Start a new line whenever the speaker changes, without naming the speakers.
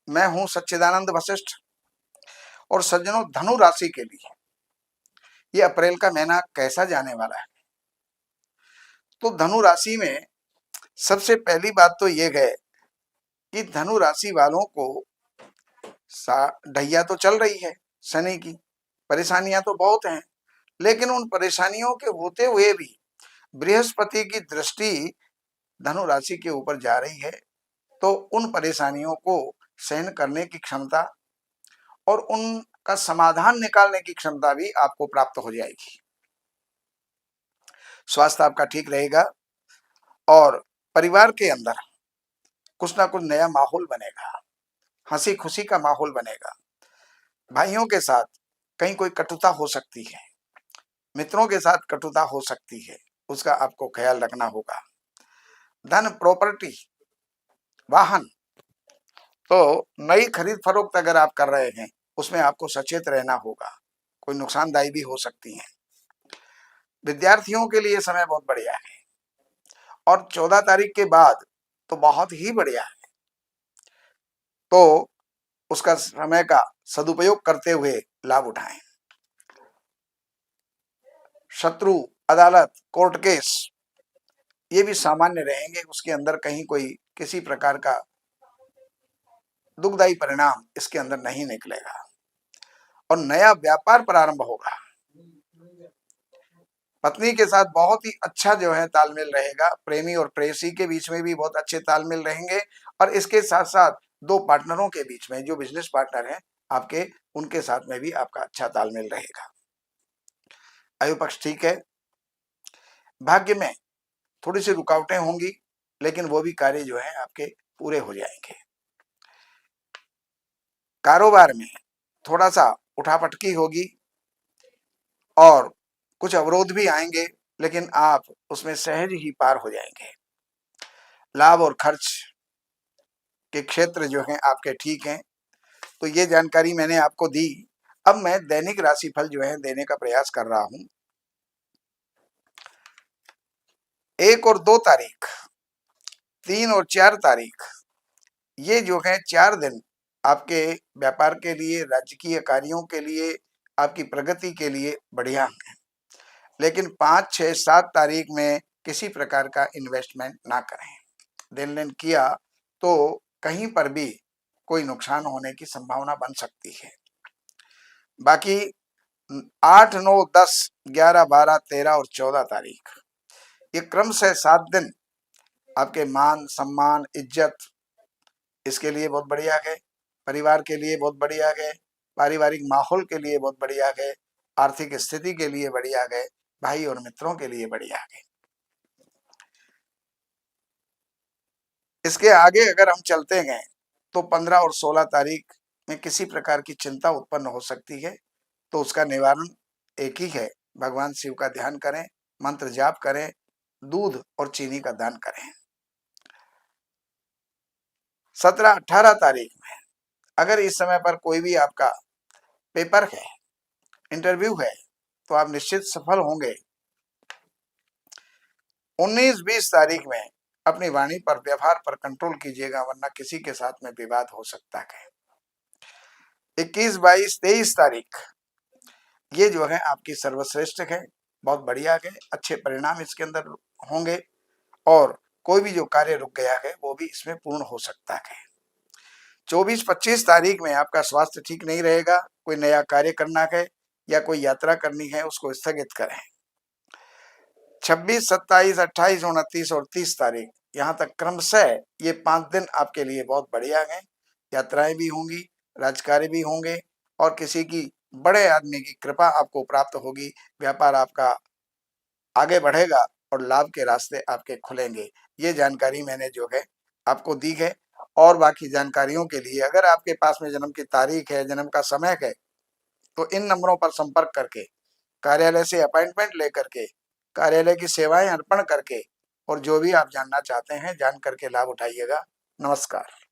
मैं हूं सच्चिदानंद वशिष्ठ। और सज्जनों, धनु राशि के लिए ये अप्रैल का महीना कैसा जाने वाला है? तो धनु राशि में सबसे पहली बात तो ये है कि धनु राशि वालों को ढैया तो चल रही है शनि की। परेशानियां तो बहुत हैं, लेकिन उन परेशानियों के होते हुए भी बृहस्पति की दृष्टि धनु राशि के ऊपर जा रही है, तो उन परेशानियों को सहन करने की क्षमता और उनका समाधान निकालने की क्षमता भी आपको प्राप्त हो जाएगी। स्वास्थ्य आपका ठीक रहेगा और परिवार के अंदर कुछ ना कुछ नया माहौल बनेगा, हंसी खुशी का माहौल बनेगा। भाइयों के साथ कहीं कोई कटुता हो सकती है, मित्रों के साथ कटुता हो सकती है, उसका आपको ख्याल रखना होगा। धन, प्रॉपर्टी, वाहन, तो नई खरीद फरोख्त अगर आप कर रहे हैं उसमें आपको सचेत रहना होगा, कोई नुकसानदायी भी हो सकती है। विद्यार्थियों के लिए समय बहुत बढ़िया है और 14 तारीख के बाद तो बहुत ही बढ़िया है, तो उसका समय का सदुपयोग करते हुए लाभ उठाएं। शत्रु, अदालत, कोर्ट केस ये भी सामान्य रहेंगे, उसके अंदर कहीं कोई किसी प्रकार का दुखदायी परिणाम इसके अंदर नहीं निकलेगा। और नया व्यापार प्रारंभ होगा। पत्नी के साथ बहुत ही अच्छा जो है तालमेल रहेगा। प्रेमी और प्रेयसी के बीच में भी बहुत अच्छे तालमेल रहेंगे। और इसके साथ साथ दो पार्टनरों के बीच में, जो बिजनेस पार्टनर हैं आपके, उनके साथ में भी आपका अच्छा तालमेल रहेगा। आयु पक्ष ठीक है। भाग्य में थोड़ी सी रुकावटें होंगी, लेकिन वो भी कार्य जो है आपके पूरे हो जाएंगे। कारोबार में थोड़ा सा उठापटकी होगी और कुछ अवरोध भी आएंगे, लेकिन आप उसमें सहज ही पार हो जाएंगे। लाभ और खर्च के क्षेत्र जो हैं आपके ठीक हैं। तो ये जानकारी मैंने आपको दी। अब मैं दैनिक राशिफल जो है देने का प्रयास कर रहा हूं। 1 और 2 तारीख, 3 और 4 तारीख, ये जो है 4 दिन आपके व्यापार के लिए, राजकीय कार्यों के लिए, आपकी प्रगति के लिए बढ़िया है। लेकिन 5, 6, 7 तारीख में किसी प्रकार का इन्वेस्टमेंट ना करें। देन लेन किया तो कहीं पर भी कोई नुकसान होने की संभावना बन सकती है। बाकी 8, 9, 10, 11, 12, 13 और 14 तारीख, ये क्रम से 7 दिन आपके मान, सम्मान, इज्जत, इसके लिए बहुत बढ़िया है। परिवार के लिए बहुत बढ़िया है। पारिवारिक माहौल के लिए बहुत बढ़िया है। आर्थिक स्थिति के लिए बढ़िया है। भाई और मित्रों के लिए बढ़िया है। इसके आगे अगर हम चलते हैं तो 15 और 16 तारीख में किसी प्रकार की चिंता उत्पन्न हो सकती है, तो उसका निवारण एक ही है, भगवान शिव का ध्यान करें, मंत्र जाप करें, दूध और चीनी का दान करें। 17, 18 तारीख में अगर इस समय पर कोई भी आपका पेपर है, इंटरव्यू है, तो आप निश्चित सफल होंगे। 19, 20 तारीख में अपनी वाणी पर, व्यवहार पर कंट्रोल कीजिएगा, वरना किसी के साथ में विवाद हो सकता है। 21, 22, 23 तारीख, ये जो है आपकी सर्वश्रेष्ठ है, बहुत बढ़िया है, अच्छे परिणाम इसके अंदर होंगे और कोई भी जो कार्य रुक गया है वो भी इसमें पूर्ण हो सकता है। 24, 25 तारीख में आपका स्वास्थ्य ठीक नहीं रहेगा। कोई नया कार्य करना है या कोई यात्रा करनी है, उसको स्थगित करें। 26, 27, 28, 29 और 30 तारीख, यहाँ तक क्रमशः ये 5 दिन आपके लिए बहुत बढ़िया हैं। यात्राएं भी होंगी, राजकार्य भी होंगे और किसी की बड़े आदमी की कृपा आपको प्राप्त होगी। व्यापार आपका आगे बढ़ेगा और लाभ के रास्ते आपके खुलेंगे। ये जानकारी मैंने जो है आपको दी है। और बाकी जानकारियों के लिए अगर आपके पास में जन्म की तारीख है, जन्म का समय है, तो इन नंबरों पर संपर्क करके, कार्यालय से अपॉइंटमेंट लेकर के, कार्यालय की सेवाएं अर्पण करके और जो भी आप जानना चाहते हैं जान करके लाभ उठाइएगा। नमस्कार।